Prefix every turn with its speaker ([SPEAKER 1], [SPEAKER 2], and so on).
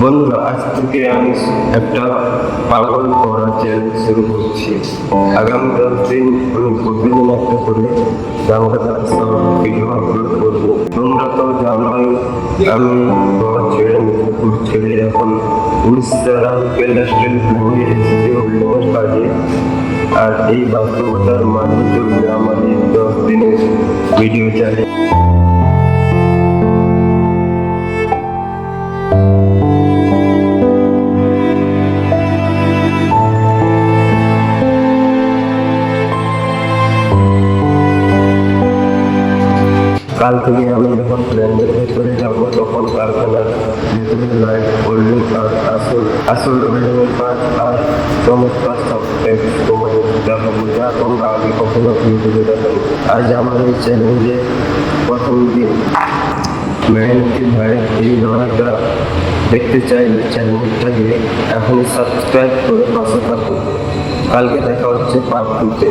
[SPEAKER 1] বন্ধুরা, আজ থেকে আমি একটা পাগল করা চ্যালেঞ্জ শুরু করছি। আগামী 10 দিন আমি প্রতিদিন একটা করে ভিডিও আপলোড করবো। তোমরা তো জানোই আমি ঘর ছেড়ে মিদনাপুর ছেড়ে এখন উড়িষ্যার ইন্ডাস্ট্রিয়াল প্ল্যানে এসেছি অভিনয়ের কাজে। আর এই বাস্তবতার মাঝে চলবে আমার এই 10 দিনের ভিডিও চ্যালেঞ্জ। কাল থেকে আমি যখন ট্রেনের ভেতরে যাবো তখন কারখানার ভেতরে লাইট হোল্ডিং আর আসল হোল্ডিংয়ের কাজ আর চমৎকার সাবস্ক্রাইব তোমাদের দেখাবো, যা তোমরা আগে কখনো ইউটিউবে দেখাবো। আজ আমার এই চ্যালেঞ্জে প্রথম দিন মেহনতি ভাইয়ের এই লড়াইটা দেখতে চাইলে চ্যানেলটাকে এখনই সাবস্ক্রাইব করে পাশে থাকুন। কালকে দেখা হচ্ছে পার্ট 2-তে।